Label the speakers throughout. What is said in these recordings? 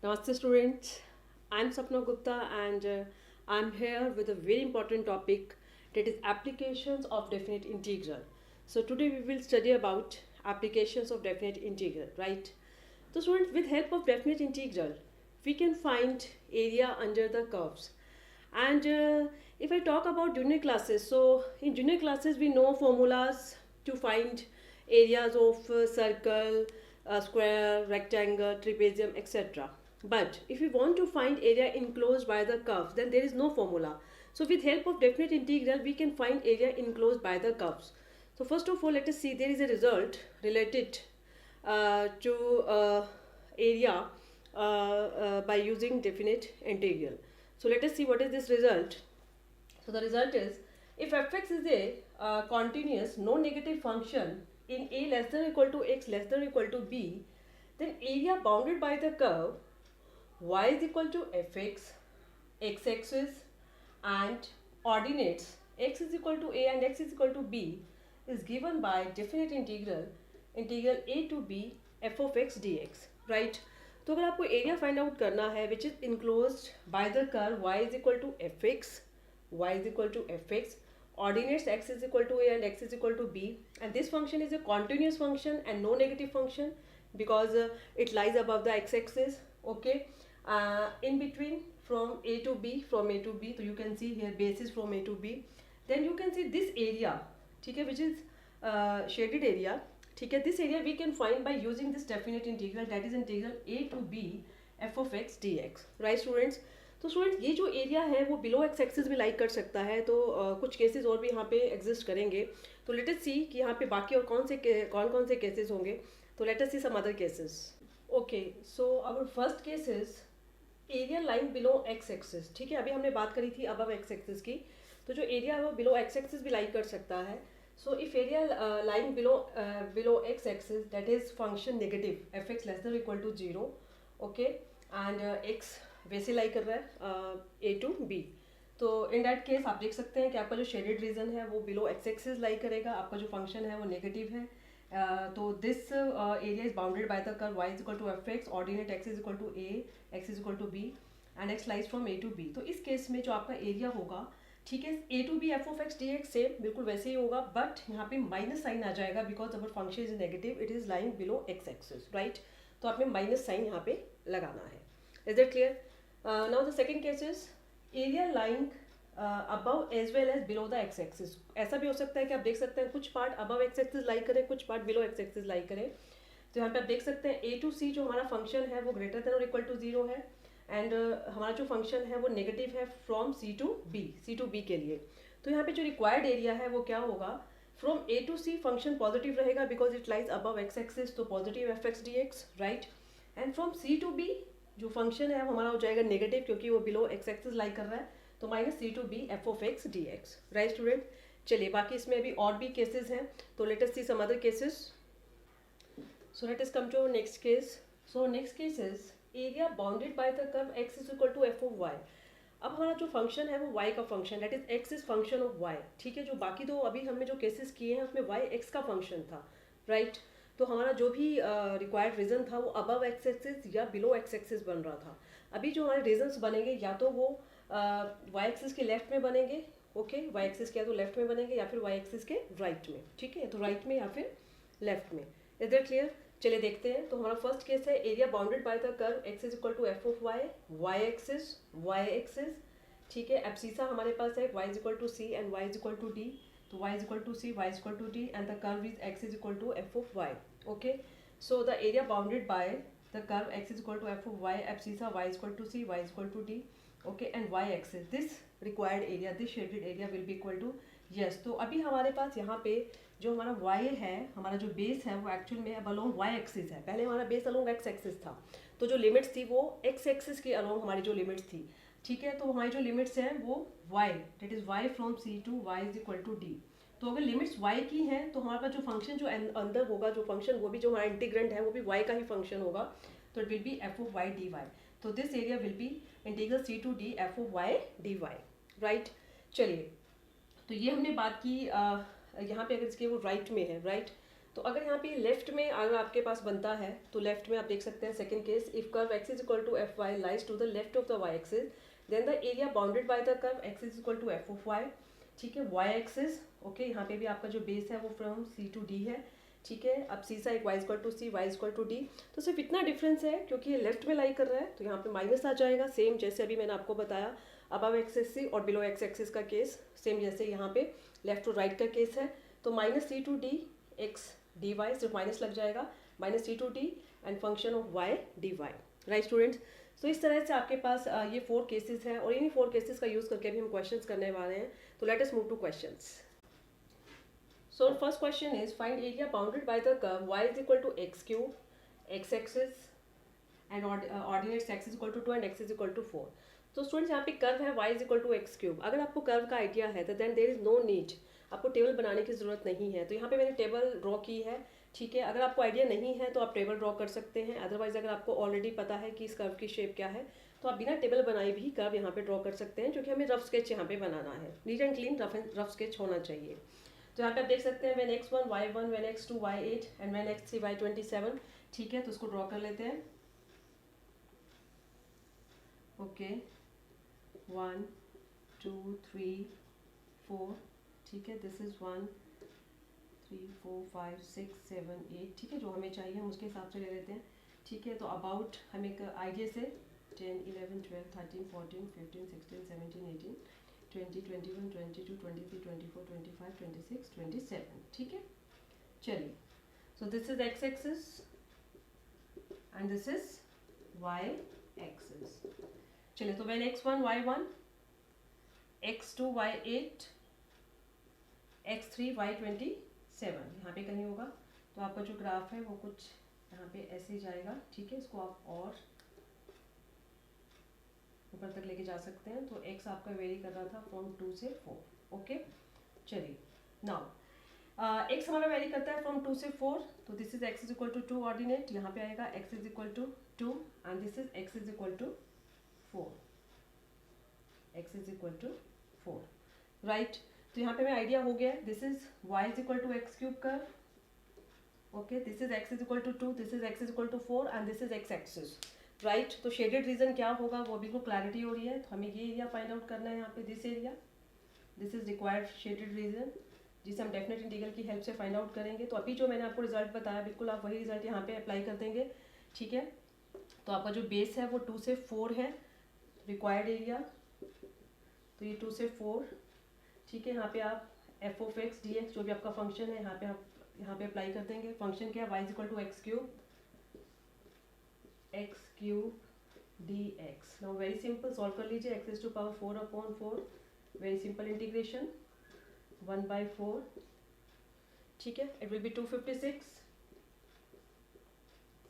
Speaker 1: Namaste students, I'm Sapna Gupta and I'm here with a very important topic, that is applications of definite integral. So today we will study about applications of definite integral, right? So students, with help of definite integral, we can find area under the curves. And if I talk about junior classes, so in junior classes we know formulas to find areas of circle, square, rectangle, trapezium, etc. But if we want to find area enclosed by the curves, then there is no formula. So with help of definite integral, we can find area enclosed by the curves. So first of all, let us see there is a result related to area by using definite integral. So let us see what is this result. So the result is, if fx is a continuous no negative function in a less than or equal to x less than or equal to b, then area bounded by the curve y is equal to fx, x-axis and ordinates x is equal to a and x is equal to b is given by definite integral a to b f of x dx, right? तो अगर आपको area find out करना है which is enclosed by the curve y is equal to fx, ordinates x is equal to a and x is equal to b, and this function is a continuous function and no negative function because it lies above the x-axis. Okay, in between from a to b, so you can see here basis from a to b, then you can see this area, ठीक है, which is shaded area, ठीक है. This area we can find by using this definite integral, that is integral a to b f of x dx, right students? तो students ये जो area है वो below x axis भी lie कर सकता है, तो कुछ केसेस और भी यहाँ पे एग्जिस्ट करेंगे. तो लेट अस सी कि यहाँ पे बाकी और कौन कौन से केसेस होंगे. तो let us see some other cases. Okay, so our first case is area lying below x axis. ठीक है, अभी हमने बात करी थी अबव एक्स एक्सिस की, तो जो एरिया है वो बिलो एक्स एक्सिस भी लाइक कर सकता है. So if area lying below x axis, that is function negative f x less than equal to 0. Okay, and x वैसे लाई कर रहा है ए टू बी, तो इन दैट केस आप देख सकते हैं कि आपका जो शेडेड रीजन है वो बिलो एक्स एक्सिस लाई करेगा, आपका जो फंक्शन है वो नेगेटिव है. तो this area is bounded by the curve y is equal to f x, ordinate x is equal to a, x is equal to b and x lies from a to b. तो इस case में जो आपका area होगा, ठीक है, a to b f of x d x same बिल्कुल वैसे ही होगा, बट यहाँ पे माइनस साइन आ जाएगा because our function is negative, it is lying below x axis, right? तो आपने माइनस साइन यहाँ पे लगाना है. Is that clear? Now the second case is area lying above as well as below the x axis. ऐसा भी हो सकता है कि आप देख सकते हैं कुछ पार्ट above x axis लाई करे, कुछ पार्ट below x axis लाई करे. तो यहाँ पे आप देख सकते हैं a to c जो हमारा फंक्शन है वो ग्रेटर देन और इक्वल टू 0 है, एंड हमारा जो फंक्शन है वो नेगेटिव है फ्रॉम c to b के लिए. तो यहाँ पे जो रिक्वायर्ड एरिया है वो क्या होगा, from a to c function positive रहेगा because it lies above x axis, तो positive f x d x, right? And from c to b जो फंक्शन है हमारा हो जाएगा नेगेटिव क्योंकि वो बिलो एक्स एक्सिस लाई कर रहा है, तो minus c to b f of x d x, right student? चलिए बाकी इसमें अभी और भी केसेस हैं, तो let us see some other cases. So let us come to next case. So next case is area bounded by the curve x is equal to f of y. अब हमारा जो फंक्शन है वो y का function, that is x is function of y. ठीक है, जो बाकी दो अभी हमने जो केसेस किए हैं उसमें y x का फंक्शन था, राइट? तो हमारा जो भी रिक्वायर्ड रीजन था वो अबव एक्स एक्सिस या बिलो एक्स एक्सिस बन रहा था. अभी जो हमारे रीजन्स बनेंगे या तो वो वाई एक्सिस के लेफ्ट में बनेंगे, ओके, वाई एक्सिस के या तो लेफ्ट में बनेंगे या फिर वाई एक्सिस के राइट में. ठीक है, तो राइट में या फिर लेफ्ट में. Is that clear? चलिए देखते हैं. तो हमारा फर्स्ट केस है area bounded by the curve x is equal to f of y, y axis, ठीक है. एब्सीसा हमारे पास है y is equal to c and y is equal to d, तो y is equal to c, y is equal to d, and the curve is x is equal to f of y. Okay, so the area bounded by the curve x is equal to f of y, abscissa y is equal to c, y is equal to d. Okay, and y axis, this required area, this shaded area will be equal to yes. तो अभी हमारे पास यहाँ पे जो हमारा y है, हमारा जो बेस है वो एक्चुअल में अब अलोंग y एक्सिस है. पहले हमारा बेस अलोंग x एक्सिस था, तो जो लिमिट्स थी वो x एक्सिस के अलोंग हमारी जो लिमिट्स थी, ठीक है. तो हमारी जो लिमिट्स हैं वो y, that is y from c to y is equal to d. तो अगर लिमिट्स y की हैं तो हमारे पास जो फंक्शन जो अंदर होगा, जो फंक्शन वो भी जो हमारा इंटीग्रेंट है वो भी y का ही फंक्शन होगा, तो it will be f of y d y. तो this area will be integral c to d f of y d y, right? चलिए, तो ये हमने बात की यहाँ पे अगर इसके वो राइट में है, राइट? तो अगर यहाँ पे लेफ्ट में अगर आपके पास बनता है तो लेफ्ट में आप देख सकते हैं second case, if curve x is equal to f y lies to the left of the y axis then the area bounded by the curve x is equal to f of y। ठीक है, y axis okay, यहाँ पे भी आपका जो base है वो from c to d है। ठीक है, अब c side y equal to c, y equal to d, तो सिर्फ इतना डिफरेंस है क्योंकि ये लेफ्ट में लाई कर रहा है तो यहाँ पे माइनस आ जाएगा, सेम जैसे अभी मैंने आपको बताया अबव एक्स एक्सिस और बिलो एक्स एक्सिस का केस, सेम जैसे यहाँ पे लेफ्ट टू राइट का केस है। तो minus c to d x d y, सिर्फ माइनस लग जाएगा, minus c to d and function of y d y. Right students, तो इस तरह से आपके पास ये 4 केसेस हैं और इन्हीं 4 केसेस का यूज़ करके भी हम क्वेश्चंस करने वाले हैं। तो let us move to questions. So first question is find area bounded by the curve y is equal to x cube, x axis and ordinates x is equal to 2 and x is equal to 4। तो students यहाँ पे curve है y is equal to x cube. अगर आपको curve का idea है तो then there is no need, आपको टेबल बनाने की ज़रूरत नहीं है। तो यहाँ पे मैंने टेबल ड्रॉ की है। ठीक है, अगर आपको आइडिया नहीं है तो आप टेबल ड्रॉ कर सकते हैं, अदरवाइज अगर आपको ऑलरेडी पता है कि इस कर्व की शेप क्या है तो आप बिना टेबल बनाए भी कर्व यहाँ पे ड्रॉ कर सकते हैं, क्योंकि हमें रफ स्केच यहाँ पे बनाना है, neat and clean rough sketch होना चाहिए। तो यहाँ पे आप देख सकते हैं when x1 y1 when x2 y8 and when x3 y27। ठीक है, तो उसको ड्रॉ कर लेते हैं। ओके, 1 2 3 4, ठीक है, दिस इज 1 3 4 5 6 7 8। ठीक है, जो हमें चाहिए हम उसके हिसाब से ले लेते हैं। ठीक है, तो अबाउट हम एक आइडिया से 10 11 12 13 14 15 16 17 18 20 21 22 23 24 25 26 27। ठीक है, चलिए, so this is x axis and this is y axis. चलिए, तो when x1 y1 x2 y8 x3 y27 यहाँ पे कहीं होगा। तो आपका जो ग्राफ है वो कुछ यहाँ पे ऐसे जाएगा। ठीक है, इसको आप और ऊपर तक लेके जा सकते हैं। तो x आपका वेरी कर रहा था फ्रॉम 2 से 4। ओके, चलिए, नाउ x हमारा वेरी करता है फ्रॉम 2 से 4। तो this is x is equal to 2 ordinate, यहाँ पे आएगा x is equal to 2 and this is x is equal to 4, x is equal to 4। Right, तो यहाँ पे हमें आइडिया हो गया, this is y is equal to x cube curve. Okay, this is x is equal to 2, this is x is equal to 4 and this is x axis. Right, तो shaded region क्या होगा वो बिल्कुल clarity हो रही है। तो हमें ये एरिया फाइंड आउट करना है यहाँ पे, this area, this is required shaded region, जिसे हम डेफिनेट इंटीग्रल की हेल्प से फाइंड आउट करेंगे। तो अभी जो मैंने आपको रिजल्ट बताया बिल्कुल आप वही रिजल्ट यहाँ पे अप्लाई कर देंगे। ठीक है, तो आपका जो बेस है वो 2 से 4 है, रिक्वायर्ड एरिया, तो ये 2 से 4। ठीक है, यहाँ पे आप F of x d x जो भी आपका फंक्शन है यहाँ पे आप यहाँ पे अप्लाई कर देंगे। फंक्शन क्या है, y is equal to x cube d x. Now very simple, solve कर लीजिए, x is to power 4 upon 4, very simple integration 1/4। ठीक है, it will be 256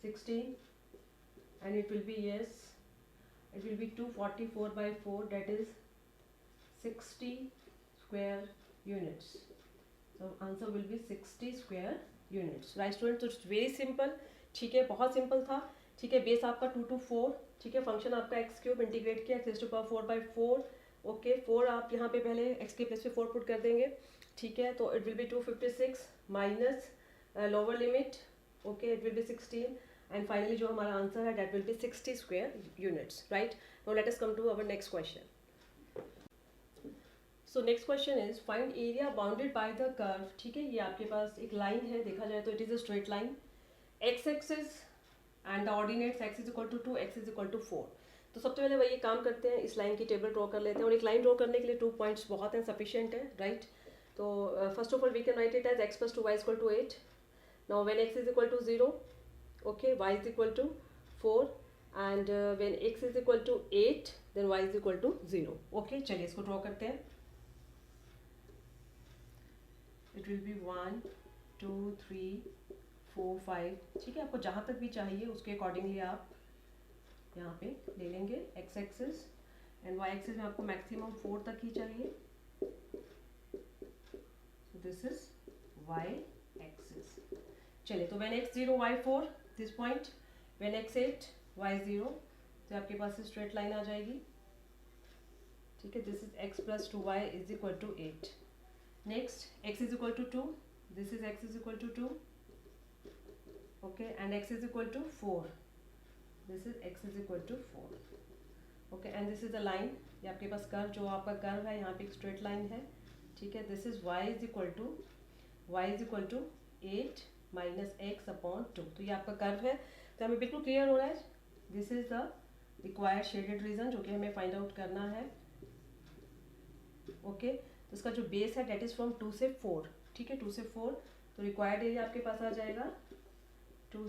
Speaker 1: 16 and it will be, yes, it will be 244/4, that is 60 square units. So answer will be 60 square units. Right students, so it's very simple. ठीक है, बहुत simple था। ठीक है, base आपका 2 to 4। ठीक है, फंक्शन आपका एक्स क्यूब इंटीग्रेट किया, x to power 4/4। ओके, 4 आप यहाँ पे पहले x के प्लेस पे 4 पुट कर देंगे। ठीक है, तो it will be 256 minus lower limit, okay, it will be 16 and finally जो हमारा आंसर है that will be 60 square units. Right, now let us come to our next question. So next question is find area bounded by the curve. ठीक है, ये आपके पास एक line है, देखा जाए तो it is a straight line, x axis and the ordinates x is equal to 2, x is equal to 4। तो सबसे पहले वही काम करते हैं, इस लाइन की टेबल ड्रॉ कर लेते हैं। और एक लाइन ड्रॉ करने के लिए 2 पॉइंट्स बहुत हैं, सफिशिएंट है। राइट, तो first of all we can write it as x plus 2y equal to 8। Now when x is equal to 0, okay, y is equal to 4 and when x is equal to 8 then y is equal to 0। Okay, चलिए इसको draw करते हैं। It will be 1 2 3 4 5। ठीक है, आपको जहाँ तक भी चाहिए उसके अकॉर्डिंगली आप यहाँ पे ले लेंगे x axis and y axis में आपको मैक्सिमम 4 तक ही चाहिए। सो दिस इज y एक्सिस। चलिए, तो when x 0 y 4 this point, when x 8 y 0, तो आपके पास स्ट्रेट लाइन आ जाएगी। ठीक है, this is x plus 2y is equal to 8। Next x is equal to 2, this is x is equal to 2 okay, and x is equal to 4. This is x is equal to 4, okay, and this is the line. ये आपके पास curve, जो आपका curve है यहाँ पे एक straight line है, ठीक है. This is y is equal to 8 minus x upon 2. तो ये आपका कर्व है, तो हमें बिल्कुल क्लियर हो रहा है. This is the required shaded region जो कि हमें फाइंड आउट करना है, ओके. तो इसका जो बेस है डेट इज फ्रॉम 2 से 4, ठीक है, 2 से 4. तो रिक्वायर्ड एरिया आपके पास आ जाएगा 2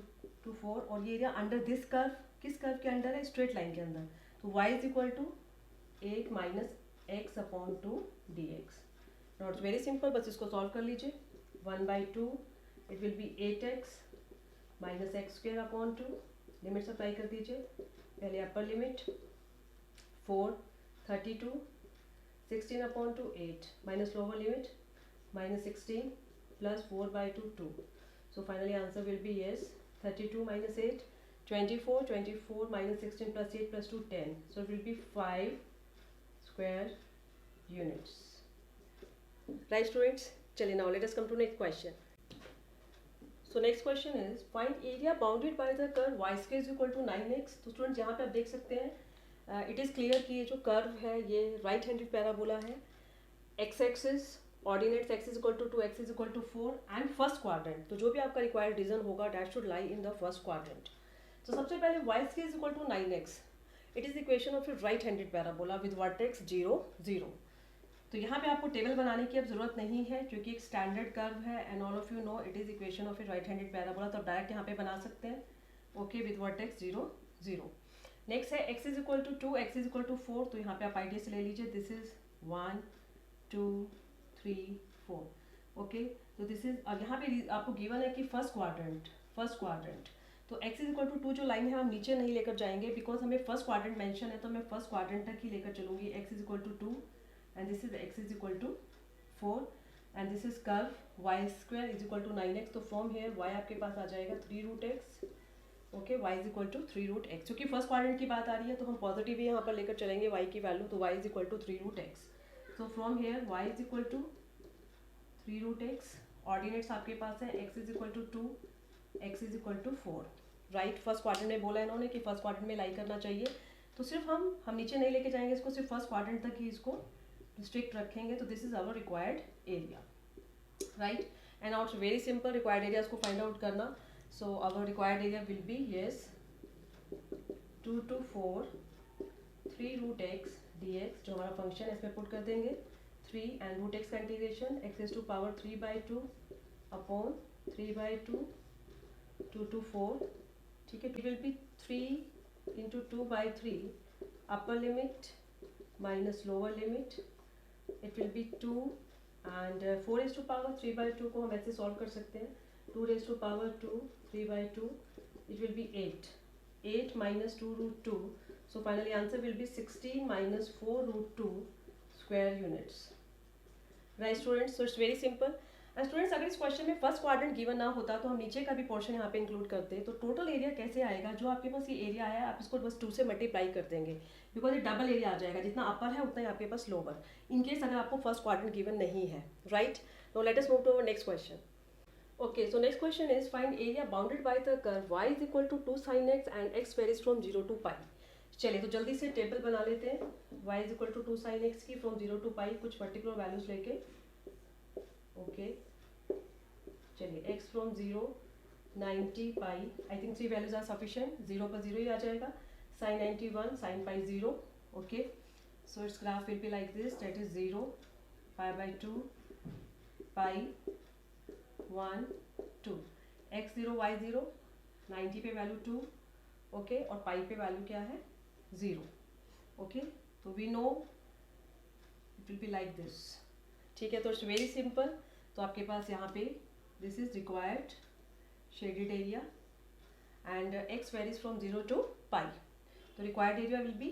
Speaker 1: to 4, और ये एरिया अंडर दिस कर्व, किस कर्व के अंडर है? स्ट्रेट लाइन के अंदर. तो y is equal to 8 minus x upon 2 d x. Not very simple, बस इसको सॉल्व कर लीजिए. 1/2 it will be 8x minus x square upon 2. Limits apply कर दीजिए. पहले upper limit 4, 32, 16 upon 2 8, minus lower limit minus 16 plus 4/2 2. So finally answer will be yes. 32 minus 8, 24, 24 minus 16 plus 8 plus 2 10. So it will be 5 square units. Right students? Chaliye now let us come to next question. So next question is find area bounded by the curve y square is equal to 9x. तो students यहाँ पे आप देख सकते हैं it is clear कि ये जो curve है ये right handed parabola है. x axis ordinates x is equal to 2, x is equal to 4 and first quadrant. तो जो भी आपका रिक्वायर्ड रीजन होगा that should lie in the first quadrant. तो सबसे पहले y square is equal to 9x. It is equation of a right handed parabola with vertex 0 0. तो यहाँ पे आपको टेबल बनाने की अब जरूरत नहीं है क्योंकि एक स्टैंडर्ड कर्व है and all of you know it is equation of a right handed parabola. तो डायरेक्ट यहाँ पे बना सकते हैं, ओके, विद वर्टेक्स 0 0. नेक्स्ट है x is equal to 2, x is equal to 4. तो यहाँ पे आप आइडिया से ले लीजिए. This is 1 2 3 4, okay. तो दिस इज, और यहाँ पे आपको गिवन है कि फर्स्ट क्वाड्रेंट. तो x इज इक्वल टू 2 जो लाइन है हम नीचे नहीं लेकर जाएंगे बिकॉज हमें फर्स्ट क्वाड्रेंट मेंशन है, तो मैं फर्स्ट क्वाड्रेंट तक ही लेकर चलूंगी. x is equal to 2 and this is x is equal to 4 and this is curve y square is equal to 9x. तो फ्रॉम हेयर y आपके पास आ जाएगा 3√x, okay. y is equal to 3√x. क्योंकि first quadrant की बात आ रही है तो हम पॉजिटिव ही यहाँ पर लेकर चलेंगे y की वैल्यू. तो y is equal to 3√x. So from here y is equal to 3√x. Ordinates आपके पास है x is equal to 2, x is equal to 4. Right, first quadrant में बोला इन्होंने कि फर्स्ट क्वाड्रेंट में लाई करना चाहिए. तो सिर्फ हम नीचे नहीं लेके जाएंगे इसको, सिर्फ फर्स्ट क्वाड्रेंट तक ही इसको रिस्ट्रिक्ट रखेंगे. तो this is our required area, right. And out very simple required areas को फाइंड आउट करना. So our required area will be yes 2 to 4 3√x dx. जो हमारा फंक्शन है इसमें पुट कर देंगे 3 एंड √x का integration x is to power 3/2 upon 3/2 2 to 4, ठीक है. It will be 3 into 2/3 upper limit minus lower limit. It will be 2 and 4 is to power 3/2 को हम ऐसे सॉल्व कर सकते हैं. 2 raise to power 2 3/2 it will be 8 minus 2√2. So finally answer will be 16 minus 4√2 square units. Right students, so it's very simple. And students अगर इस question में first quadrant given ना होता तो हम नीचे का भी पोर्शन यहाँ पे इंक्लूड करते. तो टोटल एरिया कैसे आएगा? जो आपके पास ये एरिया है आप इसको बस 2 से मल्टीप्लाई कर देंगे बिकॉज ये डबल एरिया आ जाएगा. जितना अपर है उतना ही आपके पास लोअर, इन केस अगर आपको फर्स्ट क्वाड्रेंट गिवन नहीं है, right. No let us move to our next question. Okay, so next question is find area bounded by the curve y is equal to 2 sin x and x varies from 0 to pi. चलिए तो जल्दी से table बना लेते हैं. y is equal to 2 sin x की from 0 to pi कुछ particular values लेके, ओके. चलिए x from 0 90 pi, I think 3 values are sufficient. 0 पर 0 ही आ जाएगा. sin 91 sin pi 0, okay. So it's graph will be like this, that is 0 pi/2 pi 1 2. x0 y0 90 पे value 2, okay, और पाई पे value क्या है 0, okay. तो we know it will be like this, ठीक है. तो इट्स वेरी सिंपल. तो आपके पास यहाँ पे this is required shaded area and x varies from 0 to pi. तो required area will B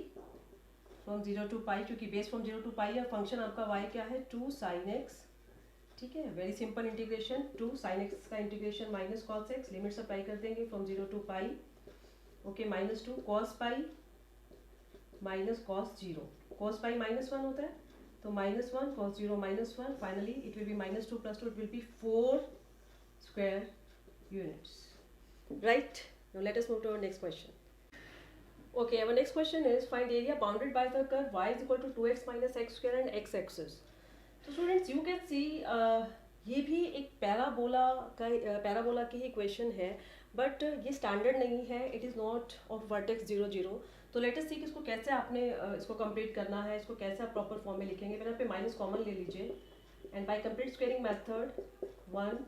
Speaker 1: from 0 to pi क्योंकि बेस फ्रॉम 0 to pi है. फंक्शन आपका y क्या है 2 sin x, ठीक है. Very simple integration. 2 sin x का integration minus cos x. Limits apply कर देंगे from 0 to pi, okay. -2 cos pi minus cos 0. cos pi -1 होता है तो -1 cos 0 -1. Finally it will be -2 + 2 it will be 4 square units. right? Now let us move to our next question. Okay, our next question is find area bounded by the curve y is equal to 2x minus x square and x axis. So students, you can see ये भी एक parabola की ही equation है, but ये standard नहीं है, it is not of vertex 0 0. तो let us सी कि इसको कैसे आपने इसको कंप्लीट करना है, इसको कैसे आप प्रॉपर फॉर्म में लिखेंगे. मैंने यहाँ पे माइनस कॉमन ले लीजिए and by complete squaring method 1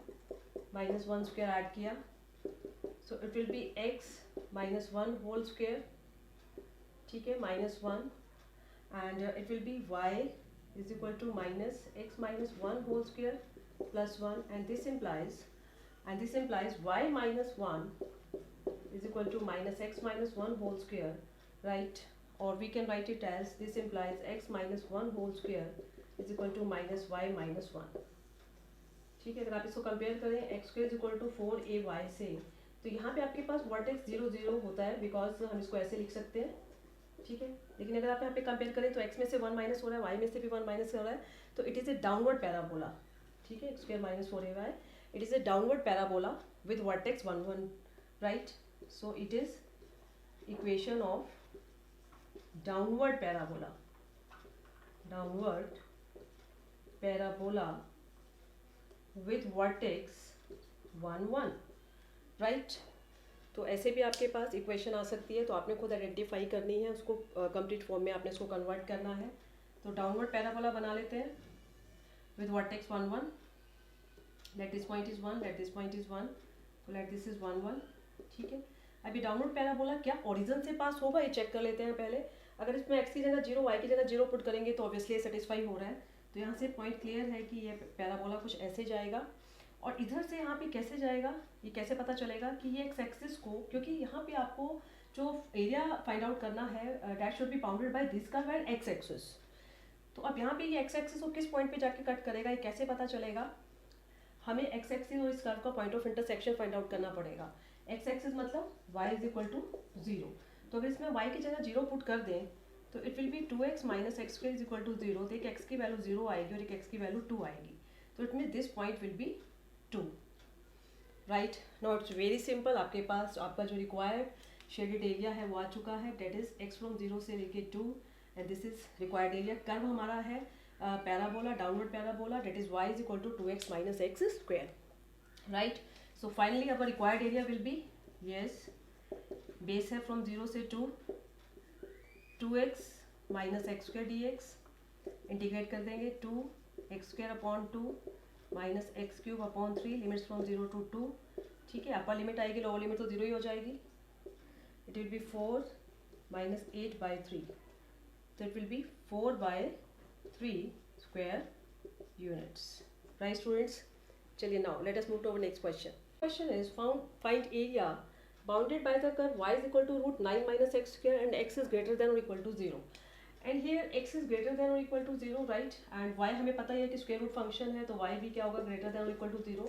Speaker 1: minus 1 square add किया, so it will be x minus 1 whole square, ठीक है, minus 1, and it will be y is equal to minus x minus 1 whole square plus 1, and this implies y minus 1 is equal to minus x minus 1 whole square, right? Or we can write it as this implies x minus 1 whole square is equal to minus y minus 1. ठीक है, अगर आप इसको compare करें x square is equal to 4ay से, तो यहाँ पे आपके पास वर्टेक्स 0 0 होता है, बिकॉज हम इसको ऐसे लिख सकते हैं, ठीक है. लेकिन अगर आप यहाँ पे कंपेयर करें तो x में से 1 माइनस हो रहा है, y में से भी 1 माइनस हो रहा है, तो it is a downward parabola, ठीक है. x square minus 4ay, it is a downward parabola with vertex 1 1, right. So it is equation of downward parabola with vertex 1 1, right. तो ऐसे भी आपके पास इक्वेशन आ सकती है, तो आपने खुद आइडेंटिफाई करनी है, उसको कंप्लीट फॉर्म में आपने इसको कन्वर्ट करना है. तो डाउनवर्ड पैराबोला बना लेते हैं with vertex 1 1, let this point is 1, let this point is 1, तो लेट दिस इज 1 1, ठीक है. अभी डाउनवर्ड पैराबोला क्या ओरिजिन से पास होगा, ये चेक कर लेते हैं पहले. अगर इसमें x की जगह 0 y की जगह 0 पुट करेंगे तो ऑब्वियसली सेटिस्फाई हो रहा है. तो यहाँ से पॉइंट क्लियर है कि ये पैराबोला कुछ ऐसे जाएगा, और इधर से यहाँ पे कैसे जाएगा, ये कैसे पता चलेगा कि ये एक्स एक्सिस को, क्योंकि यहाँ पे आपको जो एरिया फाइंड आउट करना है that should be bounded by this curve and x axis. तो अब यहाँ पे ये एक्स एक्सिस को किस पॉइंट पे जाके कट करेगा, ये कैसे पता चलेगा. हमें एक्स एक्सिस और इस कर्व का point of intersection find out करना पड़ेगा. एक्स एक्सिस मतलब y इज इक्वल टू 0. तो अगर इसमें y की जगह 0 पुट कर दें तो it will be 2x minus x square is equal to 0. तो एक x की वैल्यू 0 आएगी और एक x की वैल्यू 2 आएगी. तो it mean this point will be 2, right. Now it's very simple, आपके पास आपका जो रिक्वायर्ड शेडेड एरिया है वो आ चुका है, डेट इज x फ्रॉम 0 से लेके 2, and this is required area. Curve हमारा है parabola, downward parabola, that is y is equal to 2x minus x square, right. So finally our required area will be, yes, base है from 0 से 2, 2x minus x square d x, integrate कर देंगे 2x square upon 2 minus x cube upon 3, limits from 0 to 2, ठीक है. Upper limit आएगी, lower limit तो 0 ही हो जाएगी. It will be 4 minus 8 by 3, तो it will be 4 by 3 square units, right students. चलिए now let us move to our next question. Question is find area bounded by the curve y is equal to root 9 minus x square and x is greater than और equal to 0. And here x is greater than और equal to 0, right. And y हमें पता ही है कि square root function है, तो y भी क्या होगा, ग्रेटर देन और इक्वल टू 0.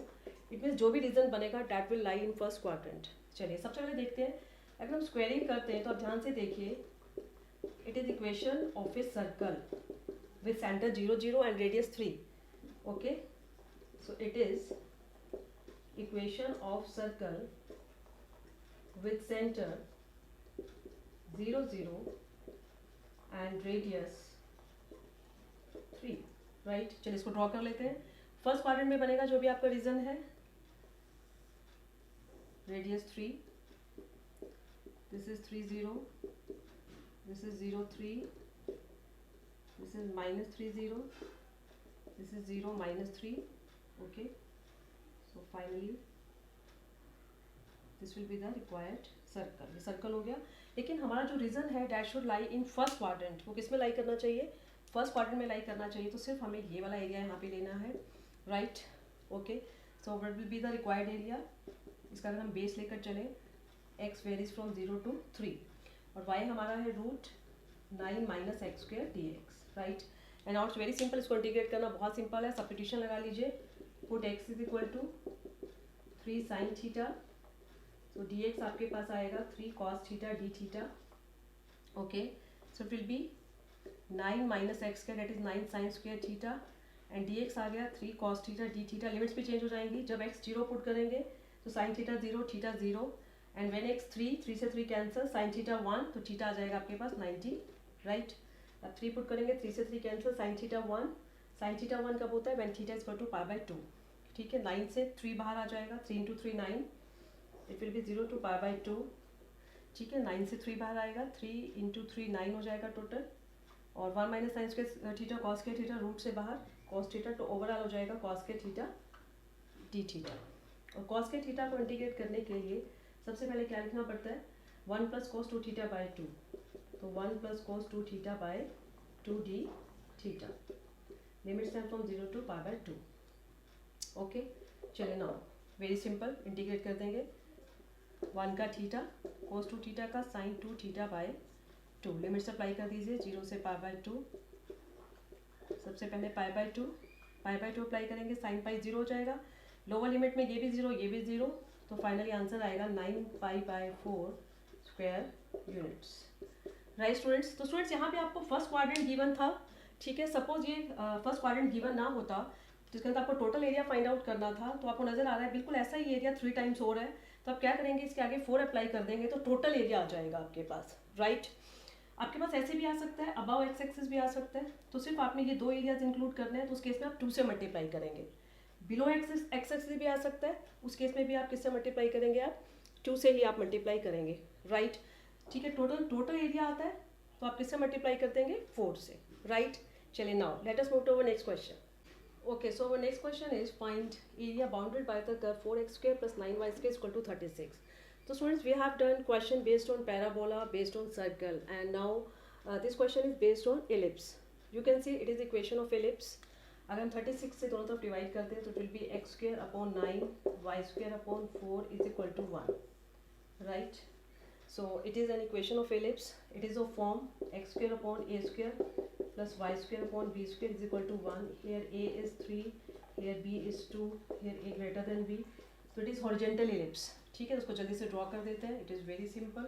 Speaker 1: इट मीन्स जो भी रीजन बनेगा that will lie in first quadrant. चलिए सबसे पहले देखते हैं, अगर हम स्क्वायरिंग करते हैं तो आप ध्यान से देखिए, it is equation of a circle with centre 0 0 and radius 3, okay. So it is equation of circle with center 0 0 and radius 3, right. चलिए इसको ड्रॉ कर लेते हैं. फर्स्ट क्वाड्रेंट में बनेगा जो भी आपका रीजन है, radius 3, this is 3 0, this is 0 3, this is minus 3 0, this is 0 minus 3, okay. So finally this will be the required circle. ये सर्कल हो गया, लेकिन हमारा जो रीजन है that should lie in first quadrant. वो किस में लाई करना चाहिए, फर्स्ट क्वाड्रेंट में लाई करना चाहिए. तो सिर्फ हमें ये वाला एरिया यहाँ पे लेना है, right, okay. So what will be the required area. इसका अगर हम बेस लेकर चलें, x वेरीज फ्रॉम 0 टू 3 और y हमारा है root 9 minus x square d x, right. And now it's very simple, इसको इंटीग्रेट करना बहुत सिंपल है. सब्स्टिट्यूशन लगा लीजिए, put x is equal to 3 sine theta, तो dx आपके पास आएगा 3 cos theta d theta, okay. So it will be 9 minus x square that is 9 sine square theta, and dx आ गया 3 cos theta d theta. Limits भी change हो जाएंगी, जब x 0 पुट करेंगे तो sine theta 0 and when x 3 से 3 cancel, sine theta 1 तो थीटा आ जाएगा आपके पास 90, राइट। अब 3 पुट करेंगे, 3 से 3 कैंसिल, साइन थीटा 1 कब होता है, when theta is equal to pi by 2, ठीक है। 9 से 3 बाहर आ जाएगा, 3 into 3 9, it will be 0 to pi by 2, ठीक है। 9 से 3 बाहर आएगा, 3 इंटू 3 9 हो जाएगा टोटल, और 1 minus sign square theta cos के थीटा, रूट से बाहर कॉस थीटा, तो ओवरऑल हो जाएगा कॉस के थीटा डी थीटा। और कॉस के थीटा को इंटीग्रेट करने के लिए सबसे पहले क्या लिखना पड़ता है, 1 प्लस कॉस 2 थीटा बाय 2, तो 1 plus cos 2 theta by 2 d theta, limit stand from 0 to pi by 2, okay. चलिए नाउ वेरी सिंपल, इंटीग्रेट कर देंगे, 1 का थीटा कॉस 2 थीटा का sine 2 theta by 2, limits apply कर दीजिए, 0 से पाई बाय 2, सबसे पहले पाई बाय 2 अप्लाई करेंगे, साइन पाई 0 हो जाएगा, लोअर लिमिट में ये भी 0 ये भी 0, तो फाइनली आंसर आएगा 9 pi by 4 square units, right students. तो स्टूडेंट्स यहाँ पे आपको फर्स्ट क्वाड्रेंट गिवन था, ठीक है। सपोज ये फर्स्ट क्वाड्रेंट गिवन ना होता, जिसके अंदर आपको टोटल एरिया फाइंड आउट करना था, तो आपको नजर आ रहा है बिल्कुल ऐसा ही एरिया 3 टाइम्स हो रहा है, तो आप क्या करेंगे, इसके आगे 4 अप्लाई कर देंगे तो टोटल एरिया आ जाएगा आपके पास, राइट। आपके पास ऐसे भी आ सकता है, अबव एक्स एक्सिस भी आ सकता है, तो सिर्फ आपने ये 2 एरियाज इंक्लूड करने हैं, तो उस केस में आप 2 से मल्टीप्लाई करेंगे। बिलो एक्सिस एक्सिस भी आ सकता है, उस केस में भी आप किससे मल्टीप्लाई करेंगे, आप 2 से ही आप मल्टीप्लाई करेंगे, राइट, ठीक है। टोटल एरिया आता है तो आप किससे मल्टीप्लाई कर देंगे, 4 से, राइट। चलिए now let us move to our next question. Okay, so our next question is find area bounded by the curve 4x square plus 9y square is equal to 36. So students, we have done question based on parabola, based on circle, and now this question is based on ellipse. You can see it is equation of ellipse. अगर हम 36 से दोनों तरफ divide करते हैं तो it will be x square upon 9, y square upon 4 is equal to 1, right? So it is an equation of ellipse. It is of form x square upon a square plus y square upon b square is equal to 1. Here a is 3, here b is 2, here a greater than b. So it is horizontal ellipse. ठीक है, उसको जल्दी से draw कर देते हैं. It is very simple.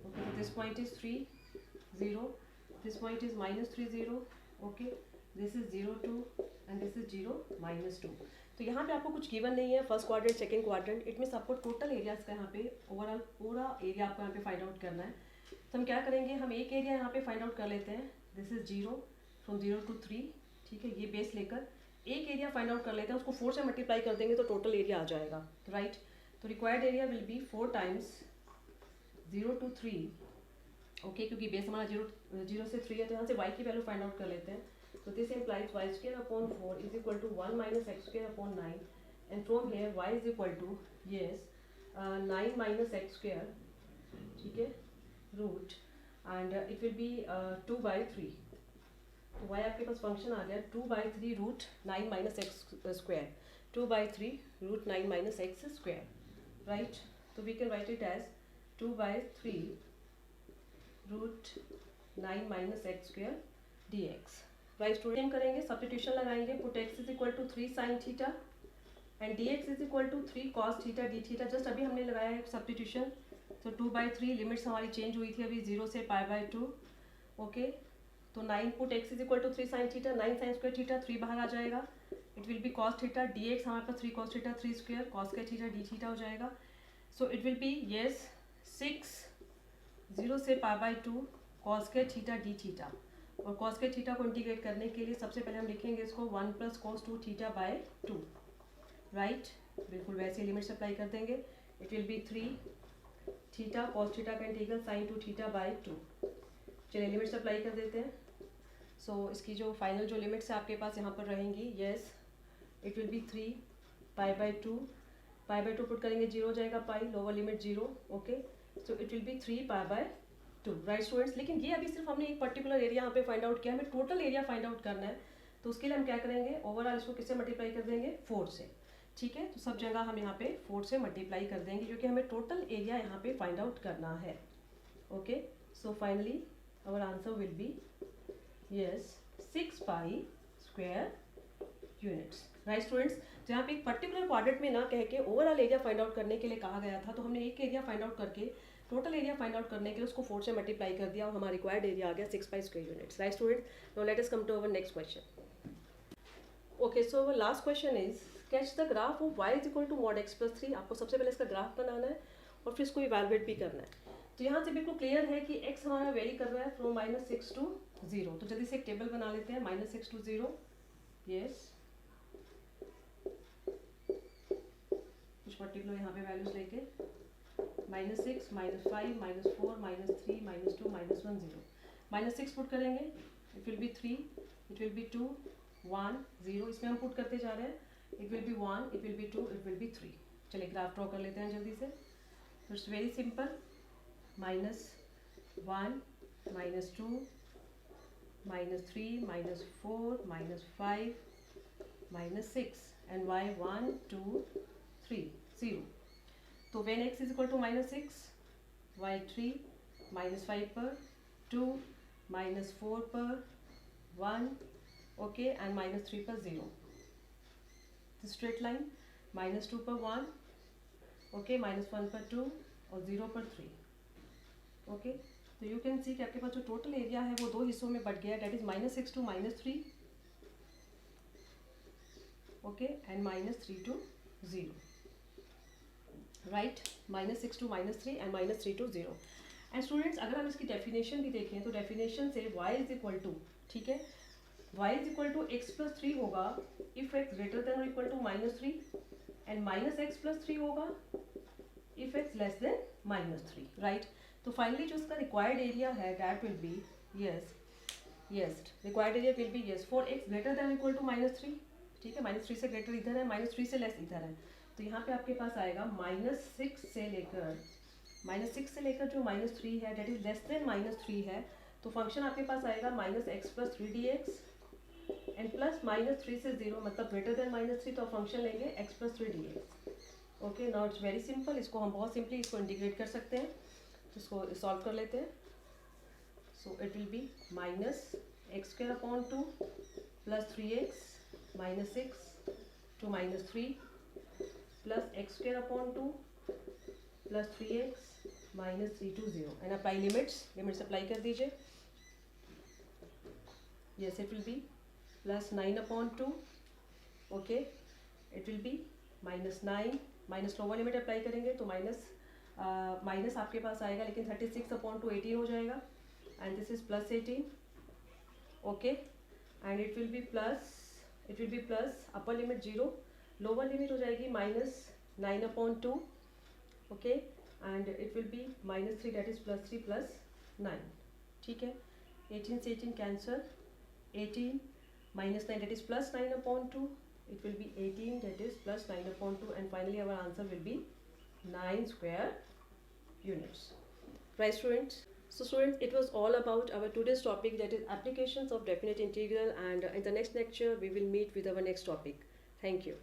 Speaker 1: Okay, so this point is 3, 0. This point is minus 3, 0. Okay, this is 0, 2 and this is 0, minus 2. तो यहाँ पे आपको कुछ गिवन नहीं है, first quadrant second quadrant, it means आपको टोटल एरियाज का यहाँ पे ओवरऑल पूरा एरिया आपको यहाँ पे फाइंड आउट करना है. तो हम क्या करेंगे, हम एक एरिया यहाँ पे फाइंड आउट कर लेते हैं. दिस इज 0 फ्रॉम 0 to 3, ठीक है, ये बेस लेकर एक एरिया फाइंड आउट कर लेते हैं, उसको 4 से मल्टीप्लाई कर देंगे तो टोटल एरिया आ जाएगा, राइट. तो required area will be 4 times 0 to 3, okay, क्योंकि बेस हमारा 0 से 3 है, तो यहाँ से y की वैल्यू फाइंड आउट कर लेते हैं. So this implies y square upon 4 is equal to 1 minus x square upon 9, and from here y is equal to, yes, 9 minus x square, ठीक है, root, and it will be 2 by 3. तो y आपके पास function आ गया 2 by 3 root 9 minus x square, 2 by 3 root 9 minus x square, right. So we can write it as 2 by 3 root 9 minus x square dx. Right student करेंगे, substitution लगाएंगे, put x is equal to 3 sine theta and dx is equal to 3 cos theta d theta. Just अभी हमने लगाया है substitution. तो 2/3 limits हमारी change हुई थी अभी 0 से π/2, ओके. तो 9 put x is equal to 3 sine theta, 9 sine square theta, 3 बाहर आ जाएगा. It will be cos theta, dx हमारे पास 3 कॉस थीटा 3 स्क्वायर कॉस का थीटा डी थीटा हो जाएगा. So it will be yes 6 0 से π/2 कॉस के थीटा डी थीटा. और कॉस के थीटा को इंटीग्रेट करने के लिए सबसे पहले हम लिखेंगे इसको 1 plus cos 2 theta by 2, right. बिल्कुल वैसे लिमिट्स अप्लाई कर देंगे. It will be 3 theta cos theta का इंटीग्रल साइन 2 थीटा बाय 2. चलिए लिमिट्स अप्लाई कर देते हैं. सो इसकी जो फाइनल जो लिमिट्स है आपके पास यहाँ पर रहेंगी, yes, it will be 3 π/2 put करेंगे 0 हो जाएगा pi, lower limit 0, okay. So it will be 3 π/2, right students. लेकिन ये अभी सिर्फ हमने एक पर्टिकुलर एरिया यहाँ पे फाइंड आउट किया, हमें टोटल एरिया फाइंड आउट करना है. तो उसके लिए हम क्या करेंगे, ओवरऑल इसको किससे मल्टीप्लाई कर देंगे, 4 से, ठीक है. तो सब जगह हम यहाँ पे 4 से मल्टीप्लाई कर देंगे क्योंकि हमें टोटल एरिया यहाँ पे फाइंड आउट करना है, okay. So finally our answer will be yes 6 pi square units, right students. तो यहाँ पे एक पर्टिकुलर क्वाड्रेंट में ना कह के ओवरऑल एरिया फाइंड आउट करने के लिए कहा गया था, तो हमने एक एरिया फाइंड आउट करके टोटल एरिया फाइंड आउट करने के लिए उसको 4 से मल्टीप्लाई कर दिया और हमारा रिक्वायर्ड एरिया आ गया 6 pi square units, right students. Now let us come to our next question. Okay, so our last question is sketch the graph of y is equal to mod x plus 3. आपको सबसे पहले इसका graph बनाना है और फिर इसको evaluate भी करना है. तो यहाँ से बिल्कुल क्लियर है कि x हमारा वेरी कर रहा है फ्रॉम -6 to 0. तो जल्दी से एक टेबल बना लेते हैं. -6 to 0. यस, कुछ पर्टिकुलर यहाँ पे वैल्यूज लेके -6, -5, -4, -3, -2, -1, 0. -6 पुट करेंगे, it will be 3, it will be 2, 1, 0. इसमें हम पुट करते जा रहे हैं. It will be 1, it will be 2, it will be 3. चलिए ग्राफ ड्रॉ कर लेते हैं जल्दी से. तो it's very simple. -1, -2, -3, -4, -5, -6 and y 1, 2, 3, 0. तो when x is equal to -6, y 3, -5 पर 2, -4 पर 1, okay, and -3 पर 0. The straight line -2 पर 1, okay, -1 पर 2 और 0 पर 3. ओके, तो यू कैन सी कि आपके पास जो टोटल एरिया है वो दो हिस्सों में बट गया. That is -6 to -3, okay, and -3 to 0. Right, -6 to -3 and -3 to 0. And students, अगर हम इसकी डेफिनेशन भी देखें तो डेफिनेशन से y इज इक्वल टू, ठीक है, y is equal to x plus 3 होगा इफ x ग्रेटर देन और equal to -3 and -x plus 3 होगा if x less than -3. Right. तो फाइनली जो इसका रिक्वायर्ड एरिया है that will be yes required area will be for x greater than equal to -3. ठीक है, -3 से greater इधर है, -3 से लेस इधर है. तो यहाँ पे आपके पास आएगा -6 से लेकर जो -3 है डेट इज लेस देन -3 है. तो फंक्शन आपके पास आएगा -x plus 3 dx and plus -3 से 0 मतलब ग्रेटर देन -3. तो फंक्शन लेंगे x plus 3 dx. Okay, now it's very simple. इसको हम बहुत सिंपली इसको इंटीग्रेट कर सकते हैं. इसको सॉल्व कर लेते हैं. सो it will B -x² upon 2 plus 3x -6 to -3 plus x² upon 2 plus 3x -3 to 0. And apply limits apply कर दीजिए. Yes, it will B plus 9 upon 2, okay, it will be -9 minus lower limit apply करेंगे तो minus आपके पास आएगा लेकिन 36 upon 2 18 हो जाएगा and this is plus 18. Okay, and it will B plus upper limit 0, lower limit हो जाएगी -9 upon 2, okay, and it will be -3 that is plus 3 plus 9. ठीक है, 18 से 18 cancel, 18 -9 that is plus 9 upon 2, it will be 18 that is plus 9 upon 2 and finally our answer will be 9 square units. Right students? So students, it was all about our today's topic, that is applications of definite integral, and in the next lecture we will meet with our next topic. Thank you.